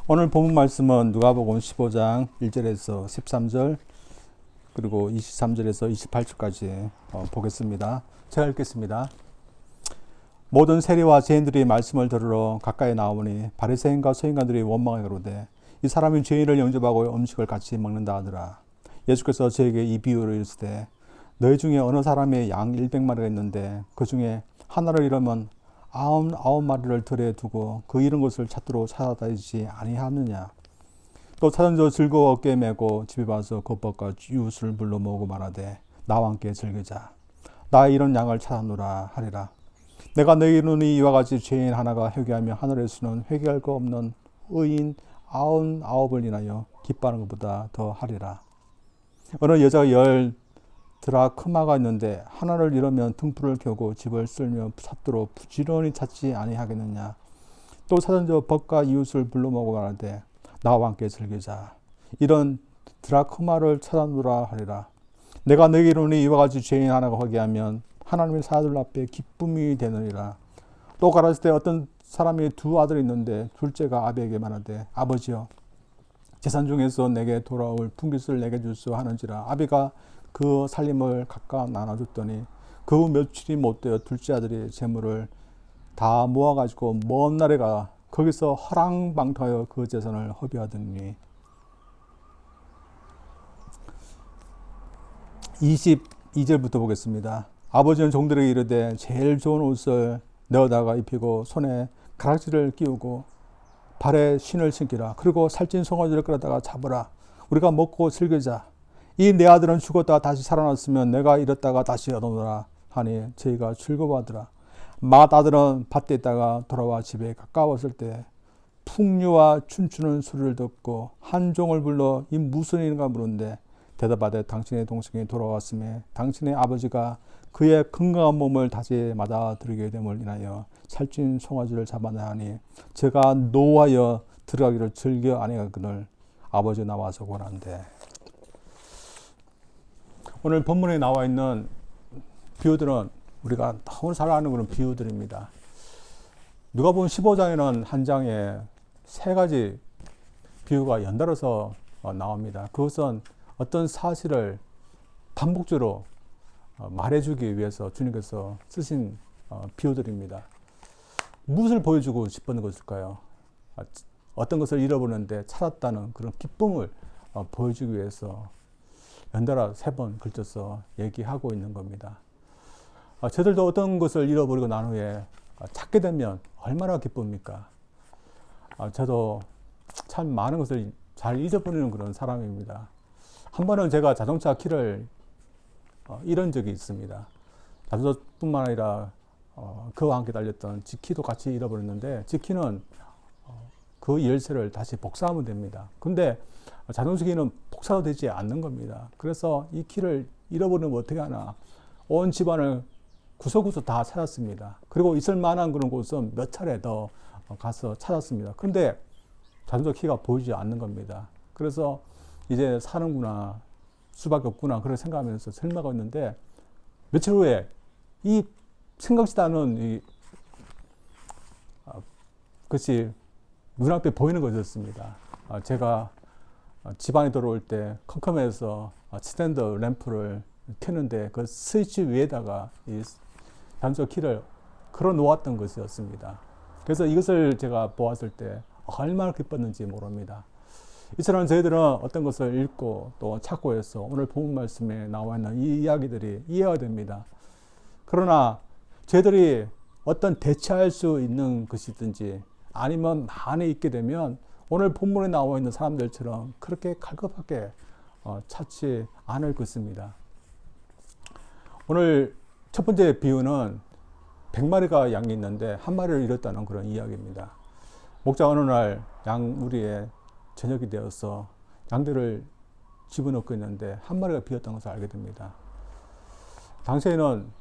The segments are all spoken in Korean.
오늘 본문 말씀은 누가복음 15장 1절에서 13절 그리고 23절에서 28절까지 보겠습니다. 제가 읽겠습니다. 모든 세리와 죄인들이 말씀을 들으러 가까이 나오니 바리새인과 서인관들이 원망하여 가로되 이 사람이 죄인을 영접하고 음식을 같이 먹는다 하더라. 예수께서 저에게 이 비유를 이르시되 너희 중에 어느 사람이 양 100마리가 있는데 그 중에 하나를 잃으면 99마리를 들에 두고 그 잃은 것을 찾도록 찾아다니지 아니하느냐. 또 찾은 저 즐거워 어깨에 메고 집에 와서 겉벗과 이웃을 불러 모으고 말하되 나와 함께 즐기자. 나의 이런 양을 찾아노라 하리라. 내가 너희 눈이 이와 같이 죄인 하나가 회개하며 하늘에서는 회개할 거 없는 의인 99을 인하여 기뻐하는 것보다 더 하리라. 어느 여자가 10드라크마가 있는데 하나를 잃으면 등불을 켜고 집을 쓸며 찾도록 부지런히 찾지 아니하겠느냐. 또 찾은 저 벗과 이웃을 불러 모으고 말하되 나와 함께 즐기자. 이런 드라크마를 찾아노라 하리라. 내가 너희 이르노니 이와 같이 죄인 하나가 회개하면 하나님의 사들 앞에 기쁨이 되느니라. 또 가라사대 때 어떤 사람이 두 아들이 있는데 둘째가 아비에게 말하되 아버지여 재산 중에서 내게 돌아올 분깃을 내게 주소 하는지라. 아비가 그 살림을 각각 나눠줬더니 그 며칠이 못되어 둘째 아들이 재물을 다 모아가지고 먼 날에 가 거기서 허랑방탕하여 그 재산을 허비하더니. 22절부터 보겠습니다. 아버지는 종들에게 이르되 제일 좋은 옷을 내어다가 입히고 손에 가락지를 끼우고 발에 신을 신기라. 그리고 살찐 송아지를 끌어다가 잡으라. 우리가 먹고 즐기자. 이 내 아들은 죽었다가 다시 살아났으면 내가 잃었다가 다시 얻어노라 하니 저희가 즐거워하더라. 맏아들은 밭에 있다가 돌아와 집에 가까웠을 때 풍류와 춤추는 소리를 듣고 한 종을 불러 이 무슨 일인가 물은데 대답하되 당신의 동생이 돌아왔음에 당신의 아버지가 그의 건강한 몸을 다시 맞아들이게 됨을 인하여 살찐 송아지를 잡아내하니 제가 노하여 들어가기를 즐겨 아니하거늘 아버지 나와서 권한대. 오늘 본문에 나와 있는 비유들은 우리가 너무 잘 아는 그런 비유들입니다. 누가복음 15장에는 한 장에 세 가지 비유가 연달아서 나옵니다. 그것은 어떤 사실을 반복적으로 말해주기 위해서 주님께서 쓰신 비유들입니다. 무엇을 보여주고 싶은 것일까요? 어떤 것을 잃어버렸는데 찾았다는 그런 기쁨을 보여주기 위해서 연달아 3번 걸쳐서 얘기하고 있는 겁니다. 저들도 어떤 것을 잃어버리고 난 후에 찾게 되면 얼마나 기쁩니까? 저도 참 많은 것을 잘 잊어버리는 그런 사람입니다. 한 번은 제가 자동차 키를 잃은 적이 있습니다. 자동차뿐만 아니라 그와 함께 달렸던 지키도 같이 잃어버렸는데 지키는 그 열쇠를 다시 복사하면 됩니다. 근데 자동차 키는 복사가 되지 않는 겁니다. 그래서 이 키를 잃어버리면 어떻게 하나 온 집안을 구석구석 다 찾았습니다. 그리고 있을 만한 그런 곳은 몇 차례 더 가서 찾았습니다. 그런데 자동차 키가 보이지 않는 겁니다. 그래서 이제 사는구나 수밖에 없구나 그렇게 생각하면서 설마가 있는데 며칠 후에 이 생각지도 않은 것이 눈앞에 보이는 것이었습니다. 제가 집안에 들어올 때 컴컴해서 스탠드 램프를 켰는데 그 스위치 위에다가 이 자동차 키를 걸어 놓았던 것이었습니다. 그래서 이것을 제가 보았을 때 얼마나 기뻤는지 모릅니다. 이처럼 저희들은 어떤 것을 읽고 또 찾고 해서 오늘 본문 말씀에 나와 있는 이 이야기들이 이해가 됩니다. 그러나 저희들이 어떤 대체할 수 있는 것이든지 아니면 많이 있게 되면 오늘 본문에 나와 있는 사람들처럼 그렇게 갈급하게 찾지 않을 것입니다. 오늘 첫 번째 비유는 100마리가 양이 있는데 한 마리를 잃었다는 그런 이야기입니다. 목자 어느 날 양우리에 저녁이 되어서 양들을 집어넣고 있는데 한 마리가 비었다는 것을 알게 됩니다. 당시에는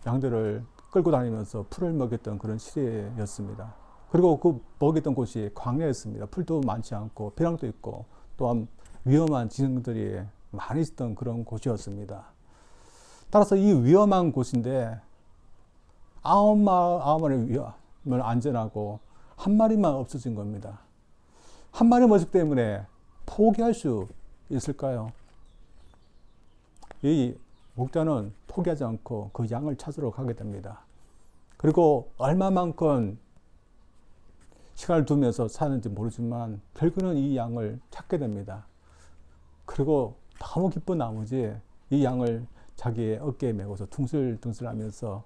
양들을 끌고 다니면서 풀을 먹였던 그런 시대였습니다. 그리고 그 먹였던 곳이 광야였습니다. 풀도 많지 않고 벼랑도 있고 또한 위험한 지형들이 많이 있었던 그런 곳이었습니다. 따라서 이 위험한 곳인데 9마리 위험을 안전하고 한 마리만 없어진 겁니다. 한 마리 모습 때문에 포기할 수 있을까요? 이 목자는 포기하지 않고 그 양을 찾으러 가게 됩니다. 그리고 얼마만큼 시간을 두면서 사는지 모르지만 결국은 이 양을 찾게 됩니다. 그리고 너무 기쁜 나머지 이 양을 자기의 어깨에 메고서 둥슬둥슬하면서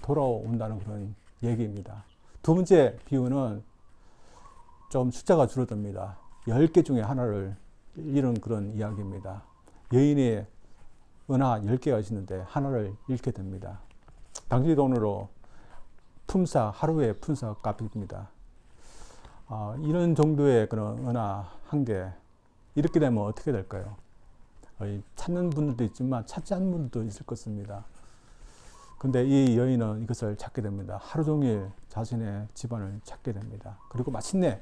돌아온다는 그런 얘기입니다. 두 번째 비유는 좀 숫자가 줄어듭니다. 10개 중에 하나를 잃은 그런 이야기입니다. 여인이 은하 10개가 있는데 하나를 잃게 됩니다. 당시 돈으로 하루의 품사 값입니다. 이런 정도의 그런 은하 한 개, 이렇게 되면 어떻게 될까요? 찾는 분들도 있지만 찾지 않는 분들도 있을 것입니다. 근데 이 여인은 이것을 찾게 됩니다. 하루 종일 자신의 집안을 찾게 됩니다. 그리고 마침내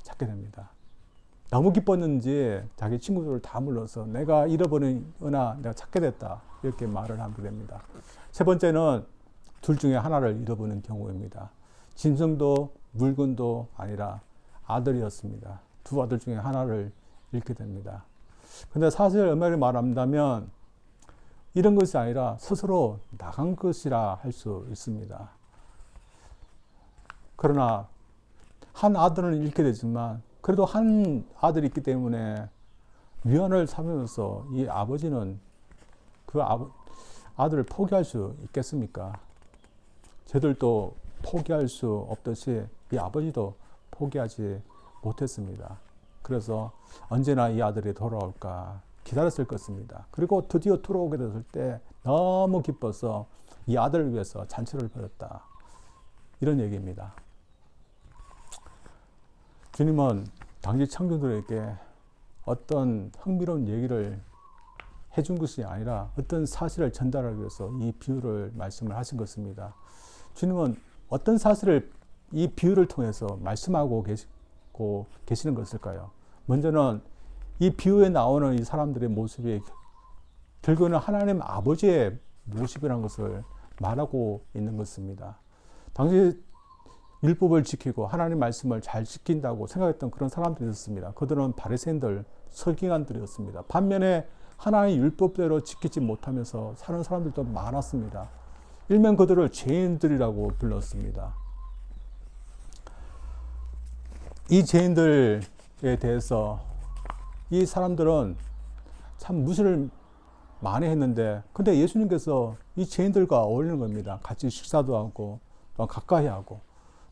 찾게 됩니다. 너무 기뻤는지 자기 친구들을 다 불러서 내가 잃어버린 은하 내가 찾게 됐다, 이렇게 말을 하게 됩니다. 세 번째는 둘 중에 하나를 잃어버린 경우입니다. 짐승도 물건도 아니라 아들이었습니다. 두 아들 중에 하나를 잃게 됩니다. 근데 사실 엄밀히 말한다면 이런 것이 아니라 스스로 나간 것이라 할 수 있습니다. 그러나 한 아들은 잃게 되지만 그래도 한 아들이 있기 때문에 위안을 삼으면서 이 아버지는 그 아들을 포기할 수 있겠습니까? 저들도 포기할 수 없듯이 이 아버지도 포기하지 못했습니다. 그래서 언제나 이 아들이 돌아올까 기다렸을 것입니다. 그리고 드디어 돌아오게 됐을 때 너무 기뻐서 이 아들을 위해서 잔치를 벌였다, 이런 얘기입니다. 주님은 당시 청중들에게 어떤 흥미로운 얘기를 해준 것이 아니라 어떤 사실을 전달하기 위해서 이 비유를 말씀을 하신 것입니다. 주님은 어떤 사실을 이 비유를 통해서 말씀하고 계시는 것일까요? 먼저는 이 비유에 나오는 이 사람들의 모습이 결국은 하나님 아버지의 모습이라는 것을 말하고 있는 것입니다. 당시 율법을 지키고 하나님 말씀을 잘 지킨다고 생각했던 그런 사람들이 있었습니다. 그들은 바리새인들, 서기관들이었습니다. 반면에 하나님의 율법대로 지키지 못하면서 사는 사람들도 많았습니다. 일명 그들을 죄인들이라고 불렀습니다. 이 죄인들에 대해서 이 사람들은 참 무시를 많이 했는데, 근데 예수님께서 이 죄인들과 어울리는 겁니다. 같이 식사도 하고 또한 가까이 하고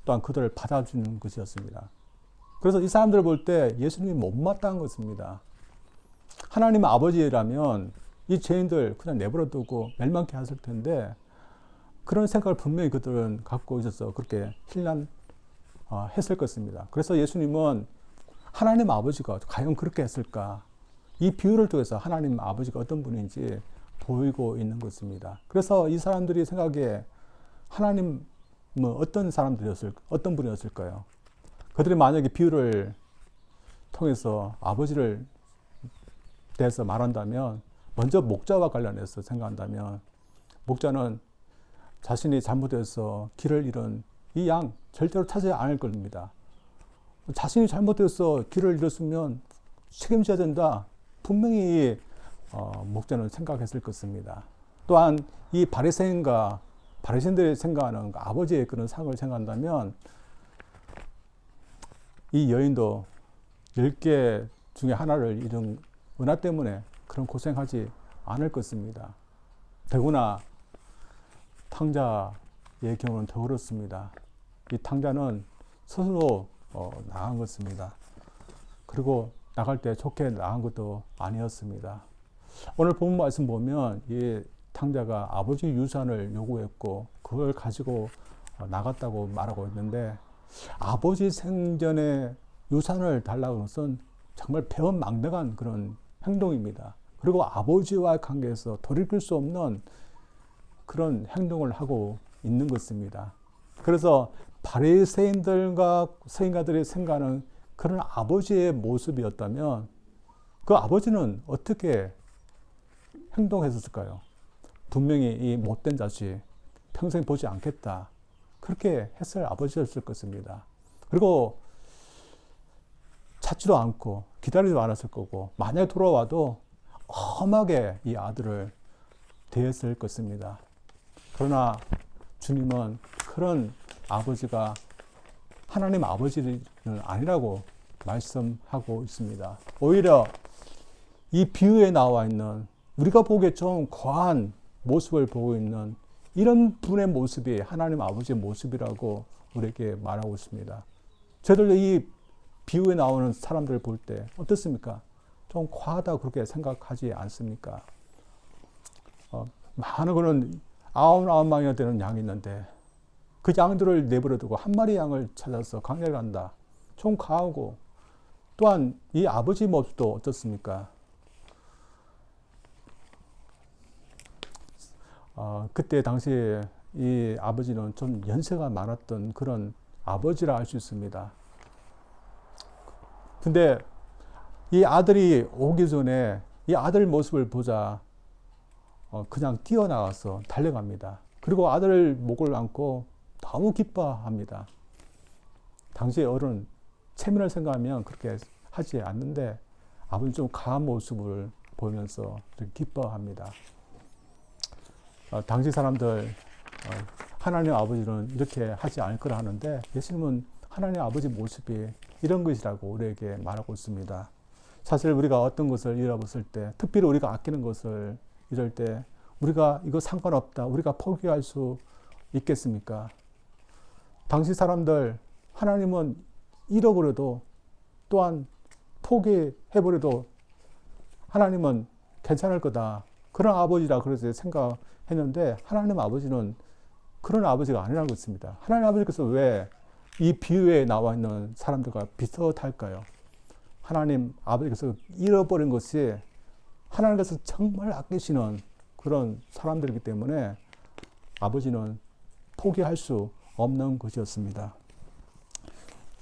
또한 그들을 받아주는 것이었습니다. 그래서 이 사람들을 볼 때 예수님이 못마땅한 것입니다. 하나님 아버지라면 이 죄인들 그냥 내버려 두고 멸망케 하실 텐데, 그런 생각을 분명히 그들은 갖고 있어서 그렇게 했을 것입니다. 그래서 예수님은 하나님 아버지가 과연 그렇게 했을까? 이 비유를 통해서 하나님 아버지가 어떤 분인지 보이고 있는 것입니다. 그래서 이 사람들이 생각에 하나님은 어떤 분이었을까요? 그들이 만약에 비유를 통해서 아버지를 대해서 말한다면, 먼저 목자와 관련해서 생각한다면, 목자는 자신이 잘못해서 길을 잃은 이 양 절대로 찾지 않을 겁니다. 자신이 잘못해서 길을 잃었으면 책임져야 된다, 분명히 목자는 생각했을 것입니다. 또한 이 바리새인들이 생각하는 아버지의 그런 상을 생각한다면, 이 여인도 10개 중에 하나를 잃은 은하 때문에 그런 고생하지 않을 것입니다. 더구나 탕자의 경우는 더 그렇습니다. 이 탕자는 스스로 나간 것입니다. 그리고 나갈 때 좋게 나간 것도 아니었습니다. 오늘 본 말씀 보면 이 탕자가 아버지 유산을 요구했고 그걸 가지고 나갔다고 말하고 있는데, 아버지 생전에 유산을 달라고 하는 것은 정말 배은망덕한 그런 행동입니다. 그리고 아버지와의 관계에서 돌이킬 수 없는 그런 행동을 하고 있는 것입니다. 그래서 바리새인들과 서기관들이 생각하는 그런 아버지의 모습이었다면 그 아버지는 어떻게 행동했을까요? 분명히 이 못된 자식 평생 보지 않겠다, 그렇게 했을 아버지였을 것입니다. 그리고 찾지도 않고 기다리지도 않았을 거고, 만약에 돌아와도 험하게 이 아들을 대했을 것입니다. 그러나 주님은 그런 아버지가 하나님 아버지는 아니라고 말씀하고 있습니다. 오히려 이 비유에 나와 있는, 우리가 보기에 좀 거한 모습을 보고 있는 이런 분의 모습이 하나님 아버지의 모습이라고 우리에게 말하고 있습니다. 저희들도 이 비유에 나오는 사람들을 볼 때 어떻습니까? 좀 과하다 그렇게 생각하지 않습니까? 많은 그런 99마리나 되는 양이 있는데 그 양들을 내버려 두고 한 마리 양을 찾아서 광야에 간다. 좀 과하고, 또한 이 아버지 모습도 어떻습니까? 그때 당시에 이 아버지는 좀 연세가 많았던 그런 아버지라 할 수 있습니다. 근데 이 아들이 오기 전에 이 아들 모습을 보자 그냥 뛰어나가서 달려갑니다. 그리고 아들 목을 안고 너무 기뻐합니다. 당시의 어른, 체면을 생각하면 그렇게 하지 않는데 아버지는 좀 강한 모습을 보면서 기뻐합니다. 당시 사람들 하나님 아버지는 이렇게 하지 않을 거라 하는데, 예수님은 하나님 아버지 모습이 이런 것이라고 우리에게 말하고 있습니다. 사실 우리가 어떤 것을 잃어버렸을 때, 특별히 우리가 아끼는 것을 잃을 때 우리가 이거 상관없다, 우리가 포기할 수 있겠습니까? 당시 사람들, 하나님은 잃어버려도, 또한 포기해버려도 하나님은 괜찮을 거다, 그런 아버지라 그래서 생각했는데, 하나님 아버지는 그런 아버지가 아니라는 것입니다. 하나님 아버지께서 왜 이 비유에 나와 있는 사람들과 비슷할까요? 하나님 아버지께서 잃어버린 것이 하나님께서 정말 아끼시는 그런 사람들이기 때문에 아버지는 포기할 수 없는 것이었습니다.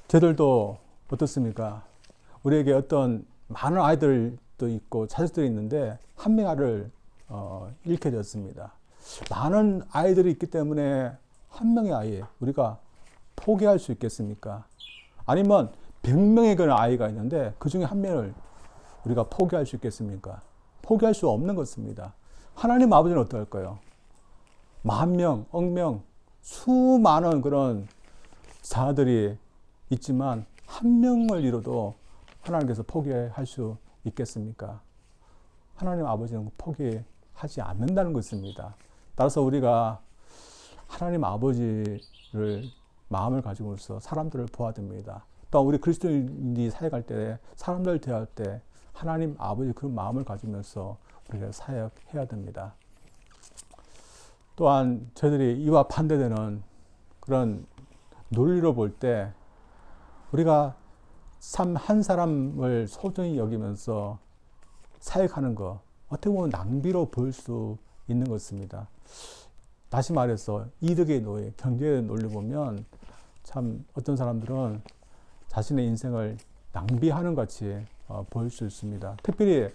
저희들도 어떻습니까? 우리에게 어떤 많은 아이들도 있고 자식들이 있는데 한 명 아이를 잃게 되었습니다. 많은 아이들이 있기 때문에 한 명의 아이 우리가 포기할 수 있겠습니까? 아니면 100명의 그런 아이가 있는데 그 중에 한 명을 우리가 포기할 수 있겠습니까? 포기할 수 없는 것입니다. 하나님 아버지는 어떨까요? 10,000명, 10,000명, 수많은 그런 자들이 있지만 한 명을 잃어도 하나님께서 포기할 수 있겠습니까? 하나님 아버지는 포기하지 않는다는 것입니다. 따라서 우리가 하나님 아버지를 마음을 가지고서 사람들을 보아야 됩니다. 또 우리 그리스도인이 사역할 때, 사람들 대할 때 하나님 아버지 그 마음을 가지면서 우리가 사역해야 됩니다. 또한 저희들이 이와 반대되는 그런 논리로 볼 때 우리가 한 사람을 소중히 여기면서 사역하는 것, 어떻게 보면 낭비로 볼 수 있는 것입니다. 다시 말해서 이득의 노예, 경제의 논리 보면 참 어떤 사람들은 자신의 인생을 낭비하는 같이 보일 수 있습니다. 특별히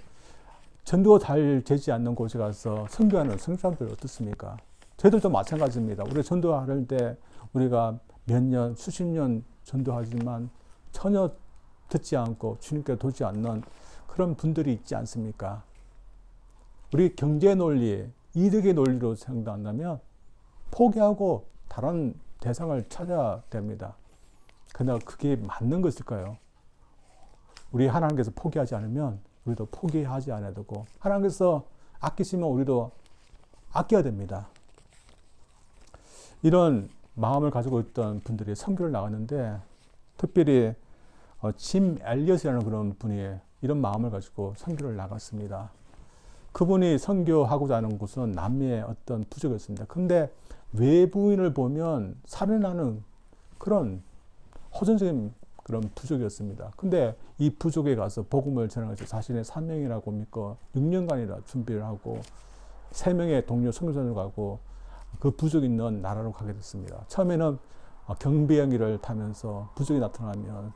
전도가 잘 되지 않는 곳에 가서 선교하는 선교사람들 어떻습니까? 저희들도 마찬가지입니다. 우리가 전도할 때 우리가 몇 년, 수십 년 전도하지만 전혀 듣지 않고 주님께 도지 않는 그런 분들이 있지 않습니까? 우리 경제 논리, 이득의 논리로 생각한다면 포기하고 다른 대상을 찾아야 됩니다. 그러나 그게 맞는 것일까요? 우리 하나님께서 포기하지 않으면 우리도 포기하지 않아야 되고, 하나님께서 아끼시면 우리도 아껴야 됩니다. 이런 마음을 가지고 있던 분들이 선교를 나갔는데, 특별히 짐 엘리엇이라는 그런 분이 이런 마음을 가지고 선교를 나갔습니다. 그분이 선교하고자 하는 곳은 남미의 어떤 부족이었습니다. 그런데 외부인을 보면 살인하는 그런 호전적인 그런 부족이었습니다. 근데 이 부족에 가서 복음을 전하면서 자신의 사명이라고 믿고 6년간이나 준비를 하고 3명의 동료 선교사를 가고 그 부족이 있는 나라로 가게 됐습니다. 처음에는 경비행기를 타면서 부족이 나타나면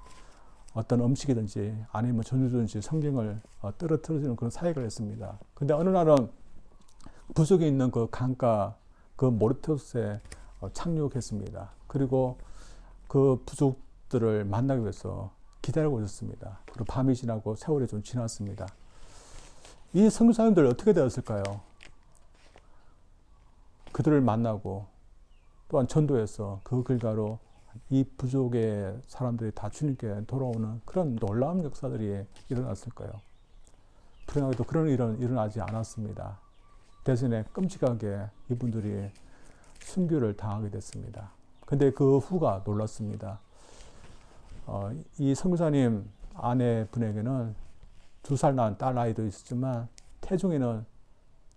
어떤 음식이든지 아니면 전주든지 성경을 떨어뜨려주는 그런 사역을 했습니다. 근데 어느 날은 부족이 있는 그 강가 그 모리터스에 착륙했습니다. 그리고 그 부족들을 만나기 위해서 기다리고 있었습니다. 그리고 밤이 지나고 세월이 좀 지났습니다. 이 선교사님들 어떻게 되었을까요? 그들을 만나고 또한 전도해서 그 결과로 이 부족의 사람들이 다 주님께 돌아오는 그런 놀라운 역사들이 일어났을 거예요. 불행하게도 그런 일은 일어나지 않았습니다. 대신에 끔찍하게 이분들이 순교를 당하게 됐습니다. 근데 그 후가 놀랐습니다. 이 선교사님 아내분에게는 2살 낳은 딸 아이도 있었지만 태중에는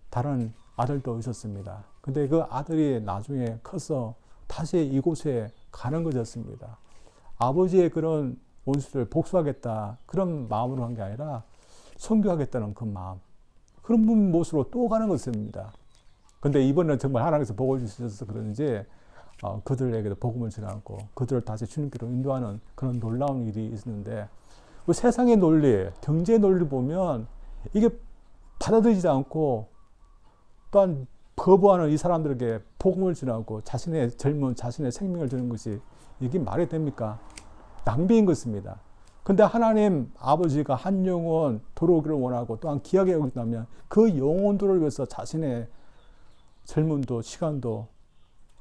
다른 아들도 있었습니다. 근데 그 아들이 나중에 커서 다시 이곳에 가는 것이었습니다. 아버지의 그런 원수를 복수하겠다 그런 마음으로 한 게 아니라 선교하겠다는 그 마음, 그런 모습으로 또 가는 것입니다. 근데 이번에는 정말 하나님께서 복을 주셔서 그런지 그들에게도 복음을 전하고 그들을 다시 주님께로 인도하는 그런 놀라운 일이 있었는데, 세상의 논리, 경제의 논리를 보면 이게 받아들이지 않고 또한 거부하는 이 사람들에게 복음을 전하고 자신의 생명을 주는 것이 이게 말이 됩니까? 낭비인 것입니다. 근데 하나님 아버지가 한 영혼 돌아오기를 원하고 또한 귀하게 여긴다면 그 영혼들을 위해서 자신의 젊음도 시간도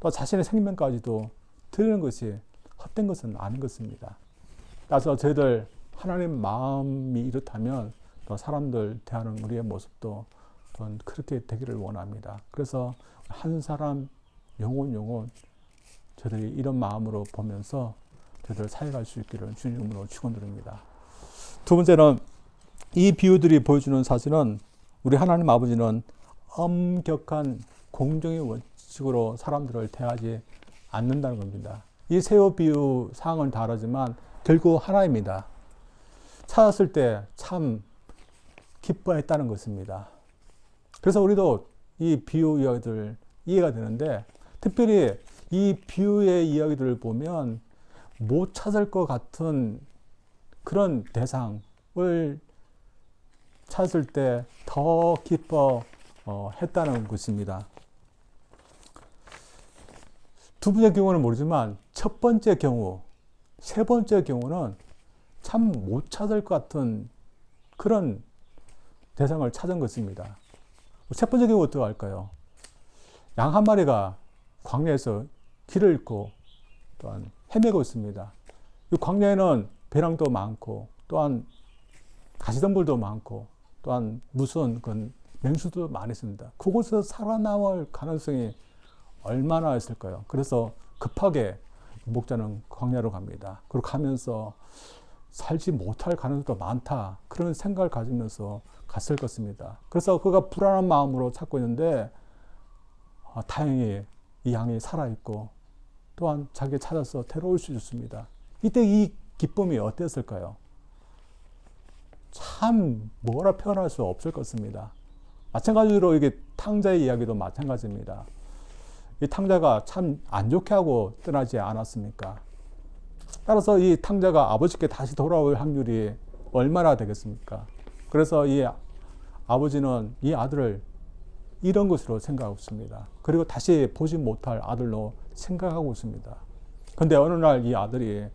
또 자신의 생명까지도 드리는 것이 헛된 것은 아닌 것입니다. 따라서 저희들 하나님 마음이 이렇다면 또 사람들 대하는 우리의 모습도 또한 그렇게 되기를 원합니다. 그래서 한 사람 영혼 저희들이 이런 마음으로 보면서 저희들 살아갈 수 있기를 주님으로 축원드립니다. 두 번째는 이 비유들이 보여주는 사실은 우리 하나님 아버지는 엄격한 공정의 원칙으로 사람들을 대하지 않는다는 겁니다. 이 새우 비유 상황은 다르지만 결국 하나입니다. 찾았을 때 참 기뻐했다는 것입니다. 그래서 우리도 이 비유 이야기들 이해가 되는데, 특별히 이 비유의 이야기들을 보면 못 찾을 것 같은 그런 대상을 찾을 때 더 기뻐했다는 것입니다. 두 번째 경우는 모르지만 첫 번째 경우, 세 번째 경우는 참 못 찾을 것 같은 그런 대상을 찾은 것입니다. 첫 번째 경우 어떻게 할까요? 양 한 마리가 광야에서 길을 잃고 또한 헤매고 있습니다. 이 광야에는 배랑도 많고 또한 가시덤불도 많고 또한 무슨 맹수도 많이 있습니다. 그곳에서 살아남을 가능성이 얼마나 있을까요? 그래서 급하게 목자는 광야로 갑니다. 그리고 가면서 살지 못할 가능성도 많다, 그런 생각을 가지면서 갔을 것입니다. 그래서 그가 불안한 마음으로 찾고 있는데 다행히 이 양이 살아있고 또한 자기가 찾아서 데려올 수 있습니다. 이때 이 기쁨이 어땠을까요? 참 뭐라 표현할 수 없을 것입니다. 마찬가지로 이게 탕자의 이야기도 마찬가지입니다. 이 탕자가 참 안 좋게 하고 떠나지 않았습니까? 따라서 이 탕자가 아버지께 다시 돌아올 확률이 얼마나 되겠습니까? 그래서 이 아버지는 이 아들을 이런 것으로 생각하고 있습니다. 그리고 다시 보지 못할 아들로 생각하고 있습니다. 그런데 어느 날 이 아들이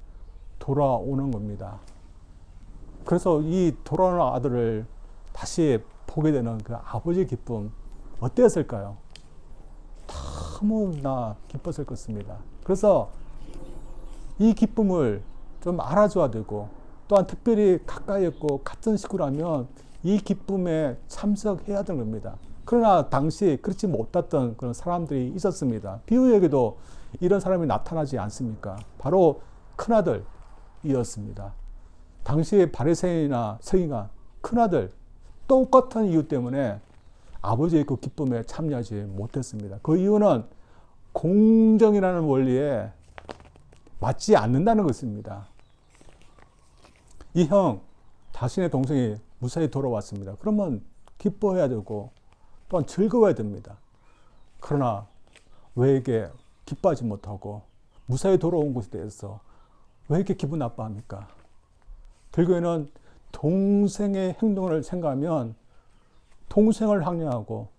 돌아오는 겁니다. 그래서 이 돌아오는 아들을 다시 보게 되는 그 아버지의 기쁨 어땠을까요? 너무나 기뻤을 것입니다. 그래서 이 기쁨을 좀 알아줘야 되고 또한 특별히 가까이 있고 같은 식구라면 이 기쁨에 참석해야 되는 겁니다. 그러나 당시 그렇지 못했던 그런 사람들이 있었습니다. 비유에게도 이런 사람이 나타나지 않습니까? 바로 큰아들이었습니다. 당시의 바리새인이나 서기관, 큰아들, 똑같은 이유 때문에 아버지의 그 기쁨에 참여하지 못했습니다. 그 이유는 공정이라는 원리에 맞지 않는다는 것입니다. 이 형, 자신의 동생이 무사히 돌아왔습니다. 그러면 기뻐해야 되고 또한 즐거워야 됩니다. 그러나 왜 이게 기뻐하지 못하고 무사히 돌아온 것에 대해서 왜 이렇게 기분 나빠합니까? 결국에는 동생의 행동을 생각하면 동생을 항의하고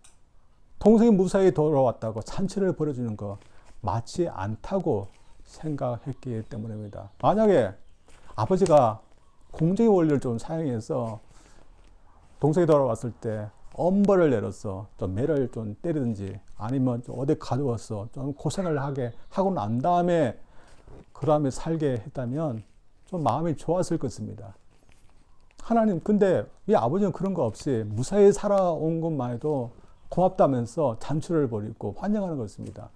동생이 무사히 돌아왔다고 잔치를 벌여주는 거 맞지 않다고 생각했기 때문입니다. 만약에 아버지가 공정의 원리를 좀 사용해서 동생이 돌아왔을 때 엄벌을 내렸어. 좀 매를 좀 때리든지 아니면 좀 어디 가두었어. 좀 고생을 하게 하고 난 다음에 그 다음에 살게 했다면 좀 마음이 좋았을 것입니다. 하나님, 근데 이 아버지는 그런 거 없이 무사히 살아온 것만 해도 고맙다면서 잔치를 벌이고 환영하는 것입니다.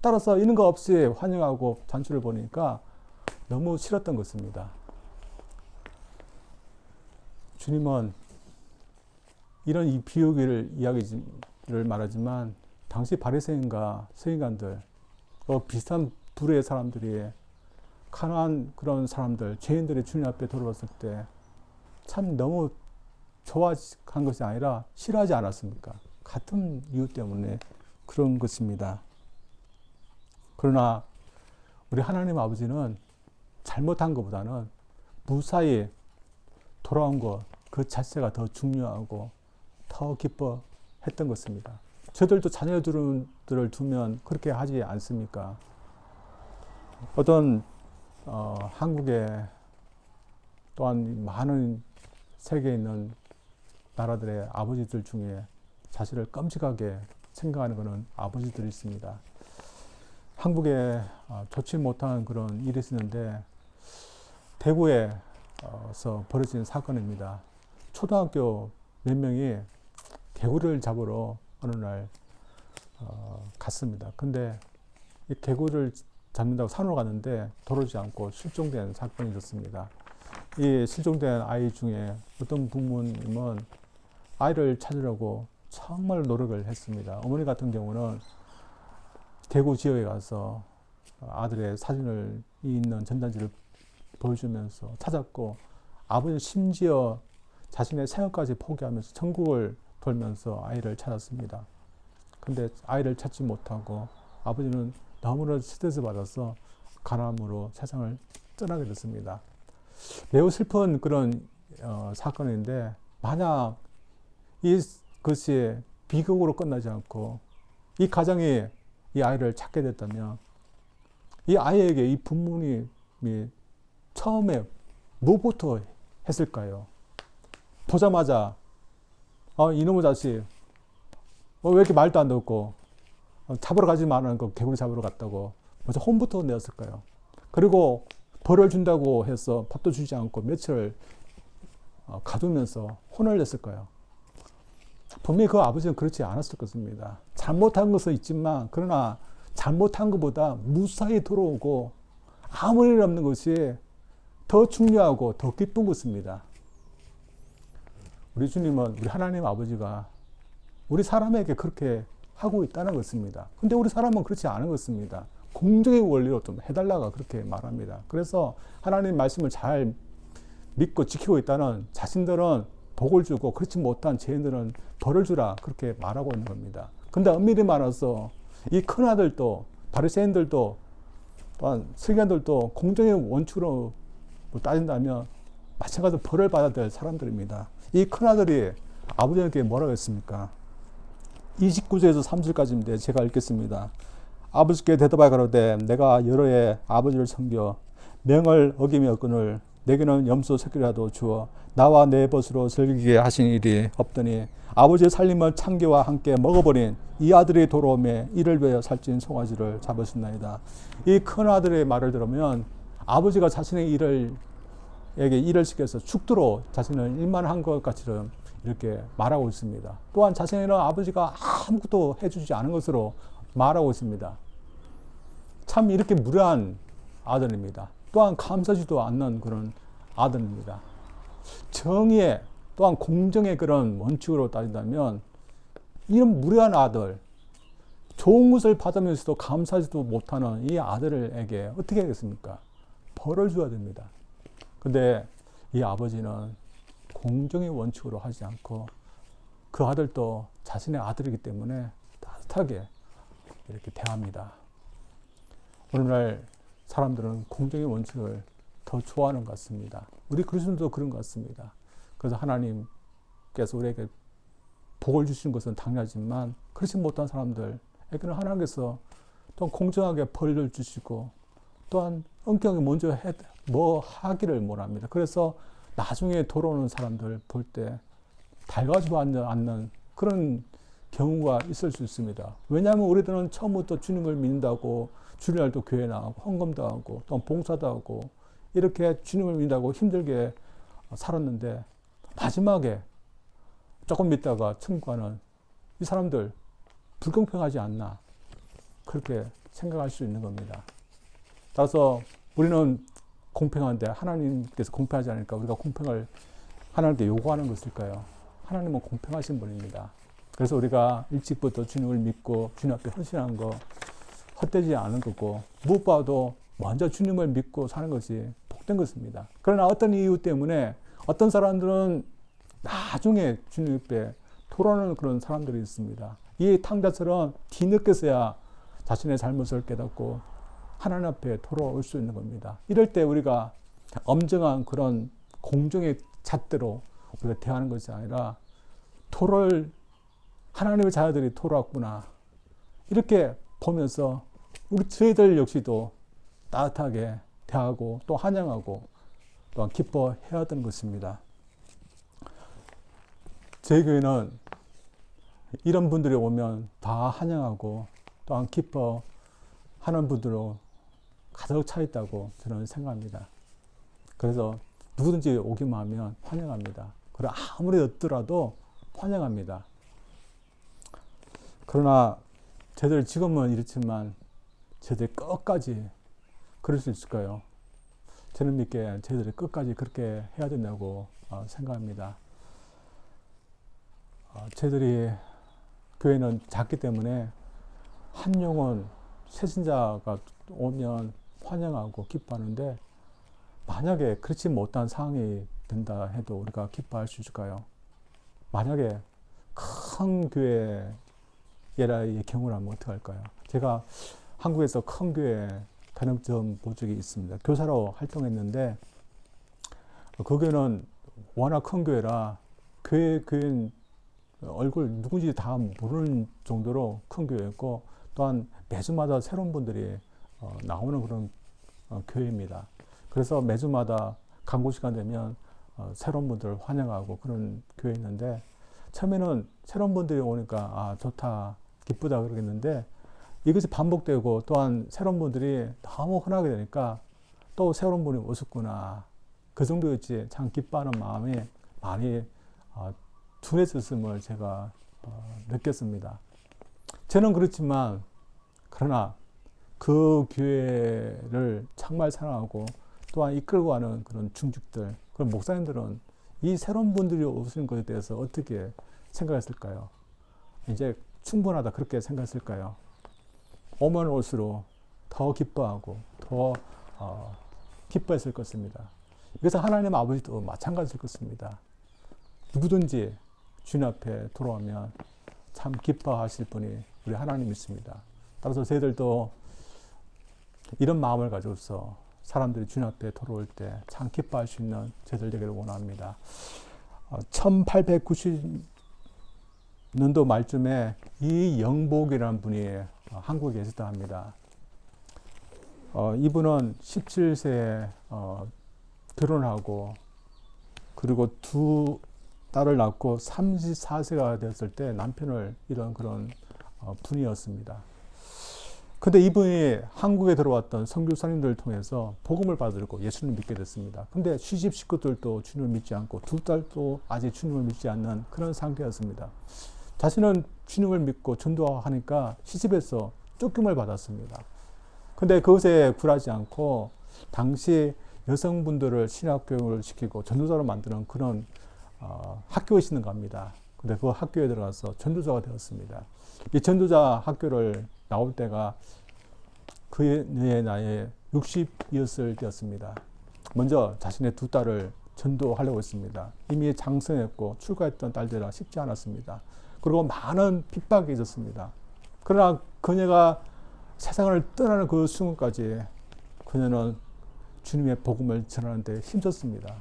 따라서 이런 거 없이 환영하고 잔치를 벌이니까 너무 싫었던 것입니다. 주님은 이런 이 비유기를 이야기를 말하지만 당시 바리새인과 서기관들, 비슷한 부류의 사람들이 가난한 그런 사람들, 죄인들이 주님 앞에 돌아왔을 때 참 너무 좋아한 것이 아니라 싫어하지 않았습니까? 같은 이유 때문에 그런 것입니다. 그러나 우리 하나님 아버지는 잘못한 것보다는 무사히 돌아온 것, 그 자체가 더 중요하고 더 기뻐했던 것입니다. 저들도 자녀들을 두면 그렇게 하지 않습니까? 어떤 한국에 또한 많은 세계에 있는 나라들의 아버지들 중에 자신을 끔찍하게 생각하는 것은 아버지들이 있습니다. 한국에 좋지 못한 그런 일이 있었는데 대구에서 벌어진 사건입니다. 초등학교 몇 명이 개구리를 잡으러 어느 날 갔습니다. 근데 이 개구리를 잡는다고 산으로 갔는데 돌아오지 않고 실종된 사건이 있었습니다. 이 실종된 아이 중에 어떤 부모님은 아이를 찾으려고 정말 노력을 했습니다. 어머니 같은 경우는 대구 지역에 가서 아들의 사진을 있는 전단지를 보여주면서 찾았고, 아버지는 심지어 자신의 생업까지 포기하면서 전국을 돌면서 아이를 찾았습니다. 근데 아이를 찾지 못하고 아버지는 너무나 스트레스 받아서 가람으로 세상을 떠나게 됐습니다. 매우 슬픈 그런 사건인데, 만약 이것이 비극으로 끝나지 않고 이 가정이 이 아이를 찾게 됐다면 이 아이에게 이 부모님이 처음에 뭐부터 했을까요? 보자마자 이놈의 자식 왜 이렇게 말도 안 듣고 잡으러 가지 말라는 거 개구리 잡으러 갔다고 먼저 혼부터 내었을까요? 그리고 벌을 준다고 해서 밥도 주지 않고 며칠 가두면서 혼을 냈을까요? 분명히 그 아버지는 그렇지 않았을 것입니다. 잘못한 것은 있지만, 그러나 잘못한 것보다 무사히 돌아오고 아무 일 없는 것이 더 중요하고 더 기쁜 것입니다. 우리 주님은, 우리 하나님 아버지가 우리 사람에게 그렇게 하고 있다는 것입니다. 근데 우리 사람은 그렇지 않은 것입니다. 공정의 원리로 좀 해달라고 그렇게 말합니다. 그래서 하나님 말씀을 잘 믿고 지키고 있다는 자신들은 복을 주고, 그렇지 못한 죄인들은 벌을 주라, 그렇게 말하고 있는 겁니다. 근데 엄밀히 말해서 이 큰아들도, 바리새인들도 또한 서기관들도 공정의 원칙으로 따진다면 마찬가지로 벌을 받아야 될 사람들입니다. 이 큰아들이 아버지에게 뭐라고 했습니까? 29절에서 30절까지인데 제가 읽겠습니다. 아버지께 대답하여 가로되 내가 여러 해 아버지를 섬겨 명을 어기며거늘 내게는 염소 새끼라도 주어 나와 내 벗으로 즐기게 하신 일이 없더니 아버지의 살림을 창기와 함께 먹어버린 이 아들이 돌아오매 이를 위하여 살찐 송아지를 잡으셨나이다. 이 큰아들의 말을 들으면 아버지가 자신의 일을 시켜서 죽도록 자신을 일만한 것 같이는 이렇게 말하고 있습니다. 또한 자신은 아버지가 아무것도 해주지 않은 것으로 말하고 있습니다. 참 이렇게 무례한 아들입니다. 또한 감사지도 않는 그런 아들입니다. 정의의 또한 공정의 그런 원칙으로 따진다면 이런 무례한 아들, 좋은 것을 받으면서도 감사하지도 못하는 이 아들에게 어떻게 하겠습니까? 벌을 줘야 됩니다. 근데 이 아버지는 공정의 원칙으로 하지 않고 그 아들도 자신의 아들이기 때문에 따뜻하게 이렇게 대합니다. 오늘날 사람들은 공정의 원칙을 더 좋아하는 것 같습니다. 우리 그리스도인도 그런 것 같습니다. 그래서 하나님께서 우리에게 복을 주신 것은 당연하지만 그렇지 못한 사람들에게는 하나님께서 또 공정하게 벌을 주시고 또한 엄격하게 뭐 하기를 못합니다. 그래서 나중에 돌아오는 사람들 볼 때 달가지고 않는 그런 경우가 있을 수 있습니다. 왜냐하면 우리들은 처음부터 주님을 믿는다고 주일날도 교회 나가고 헌금도 하고 또 봉사도 하고 이렇게 주님을 믿는다고 힘들게 살았는데 마지막에 조금 믿다가 천국 가는 이 사람들 불공평하지 않나 그렇게 생각할 수 있는 겁니다. 따라서 우리는 공평한데 하나님께서 공평하지 않으니까 우리가 공평을 하나님께 요구하는 것일까요? 하나님은 공평하신 분입니다. 그래서 우리가 일찍부터 주님을 믿고 주님 앞에 헌신하는 거 헛되지 않은 거고 무엇보다도 먼저 주님을 믿고 사는 것이 복된 것입니다. 그러나 어떤 이유 때문에 어떤 사람들은 나중에 주님 앞에 돌아오는 그런 사람들이 있습니다. 이 탕자처럼 뒤늦게서야 자신의 잘못을 깨닫고 하나님 앞에 돌아올 수 있는 겁니다. 이럴 때 우리가 엄정한 그런 공정의 잣대로 우리가 대하는 것이 아니라 하나님의 자녀들이 돌아왔구나 이렇게 보면서 저희들 역시도 따뜻하게 대하고 또 환영하고 또한 기뻐해야 되는 것입니다. 저희 교회는 이런 분들이 오면 다 환영하고 또한 기뻐하는 분들로 가득 차 있다고 저는 생각합니다. 그래서 누구든지 오기만 하면 환영합니다. 그리고 아무리 없더라도 환영합니다. 그러나 저희들 지금은 이렇지만 저희들이 끝까지 그럴 수 있을까요? 저는 믿기에 저희들이 끝까지 그렇게 해야 된다고 생각합니다. 저희들이 교회는 작기 때문에 한 영혼 새신자가 오면 환영하고 기뻐하는데 만약에 그렇지 못한 상황이 된다 해도 우리가 기뻐할 수 있을까요? 만약에 큰 교회 예라의 경우라면 어떻게 할까요? 제가 한국에서 큰 교회 다녔던 본 적이 있습니다. 교사로 활동했는데 그 교회는 워낙 큰 교회라 교인 얼굴 누군지 다 모르는 정도로 큰 교회였고 또한 매주마다 새로운 분들이 나오는 그런 교회입니다. 그래서 매주마다 강구 시간 되면 새로운 분들을 환영하고 그런 교회였는데 처음에는 새로운 분들이 오니까 좋다 기쁘다 그러겠는데 이것이 반복되고 또한 새로운 분들이 너무 흔하게 되니까 또 새로운 분이 오셨구나 그 정도였지 참 기뻐하는 마음이 많이 둔해졌음을 제가 느꼈습니다. 저는 그렇지만 그러나 그 교회를 정말 사랑하고 또한 이끌고 가는 그런 중직들 그런 목사님들은 이 새로운 분들이 오시는 것에 대해서 어떻게 생각했을까요? 이제 충분하다 그렇게 생각했을까요? 오면 올수록 더 기뻐하고 더 기뻐했을 것입니다. 그래서 하나님 아버지도 마찬가지일 것입니다. 누구든지 주님 앞에 돌아오면 참 기뻐하실 분이 우리 하나님이십니다. 따라서 저희들도 이런 마음을 가지고서 사람들이 주님 앞에 돌아올 때 참 기뻐할 수 있는 저희들 되기를 원합니다. 1890년도 말쯤에 이영복이라는 분이 한국에 계셨다 합니다. 이분은 17세에 결혼하고 그리고 두 딸을 낳고 34세가 되었을 때 남편을 잃은 그런 분이었습니다. 근데 이분이 한국에 들어왔던 선교사님들을 통해서 복음을 받들고 예수님을 믿게 됐습니다. 근데 시집 식구들도 주님을 믿지 않고 두 딸도 아직 주님을 믿지 않는 그런 상태였습니다. 자신은 주님을 믿고 전도하니까 시집에서 쫓김을 받았습니다. 근데 그것에 굴하지 않고 당시 여성분들을 신학교육을 시키고 전도자로 만드는 그런 학교에 있는 겁니다. 근데 그 학교에 들어가서 전도자가 되었습니다. 이 전도자 학교를 나올 때가 그의 나이 60이었을 때였습니다. 먼저 자신의 두 딸을 전도하려고 했습니다. 이미 장성했고 출가했던 딸들이라 쉽지 않았습니다. 그리고 많은 핍박이 있었습니다. 그러나 그녀가 세상을 떠나는 그 순간까지 그녀는 주님의 복음을 전하는데 힘썼습니다.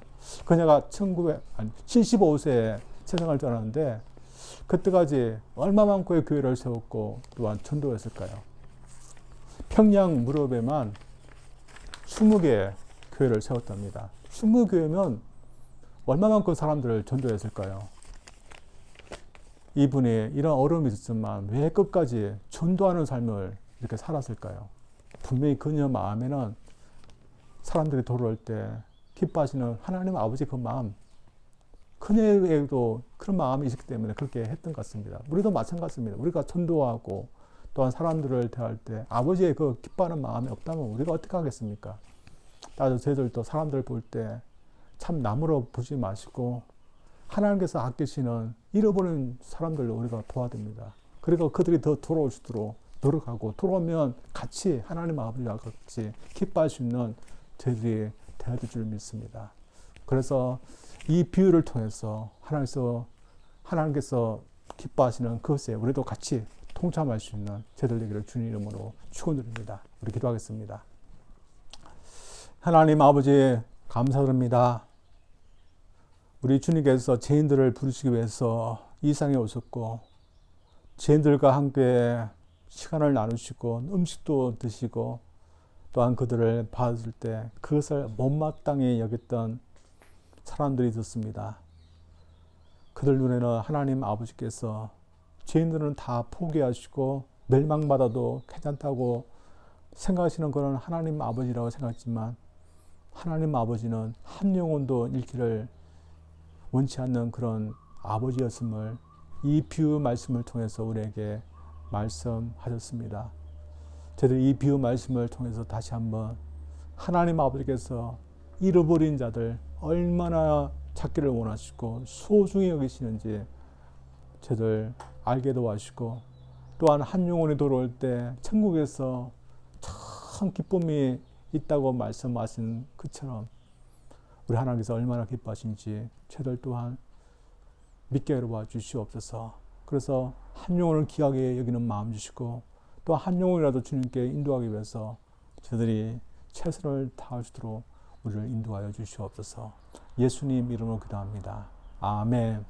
그녀가 75세에 세상을 떠나는데 그때까지 얼마만큼의 교회를 세웠고 또한 전도했을까요? 평양 무렵에만 20개의 교회를 세웠답니다. 20교회면 얼마만큼 사람들을 전도했을까요? 이분이 이런 어려움이 있었지만 왜 끝까지 전도하는 삶을 이렇게 살았을까요? 분명히 그녀 마음에는 사람들이 돌아올 때 기뻐하시는 하나님 아버지 그 마음, 그녀에게도 그런 마음이 있었기 때문에 그렇게 했던 것 같습니다. 우리도 마찬가지입니다. 우리가 전도하고 또한 사람들을 대할 때 아버지의 그 기뻐하는 마음이 없다면 우리가 어떻게 하겠습니까? 따라서 저희들도 사람들 볼 때 참 남으로 보지 마시고 하나님께서 아끼시는 잃어버린 사람들을 우리가 도와야 됩니다. 그리고 그들이 더 돌아올 수 있도록 노력하고 돌아오면 같이 하나님 아버지와 같이 기뻐할 수 있는 저희들이 되어야 될 줄 믿습니다. 그래서 이 비유를 통해서 하나님께서 기뻐하시는 그것에 우리도 같이 동참할 수 있는 저희들 되기를 주님 이름으로 축원드립니다. 우리 기도하겠습니다. 하나님 아버지 감사드립니다. 우리 주님께서 죄인들을 부르시기 위해서 이 세상에 오셨고 죄인들과 함께 시간을 나누시고 음식도 드시고 또한 그들을 받을 때 그것을 못마땅히 여겼던 사람들이 있었습니다. 그들 눈에는 하나님 아버지께서 죄인들은 다 포기하시고 멸망받아도 괜찮다고 생각하시는 그런 하나님 아버지라고 생각했지만 하나님 아버지는 한 영혼도 잃기를 원치 않는 그런 아버지였음을 이 비유 말씀을 통해서 우리에게 말씀하셨습니다. 저희들 이 비유 말씀을 통해서 다시 한번 하나님 아버지께서 잃어버린 자들 얼마나 찾기를 원하시고 소중히 여기시는지 저희들 알게 도와주시고 또한 한 영혼이 돌아올 때 천국에서 참 기쁨이 있다고 말씀하신 그처럼 우리 하나님께서 얼마나 기뻐하신지 저희들 또한 믿게 여러봐 주시옵소서. 그래서 한 영혼을 귀하게 여기는 마음 주시고 또 한 영혼이라도 주님께 인도하기 위해서 저희들이 최선을 다할 수 있도록 우리를 인도하여 주시옵소서. 예수님 이름으로 기도합니다. 아멘.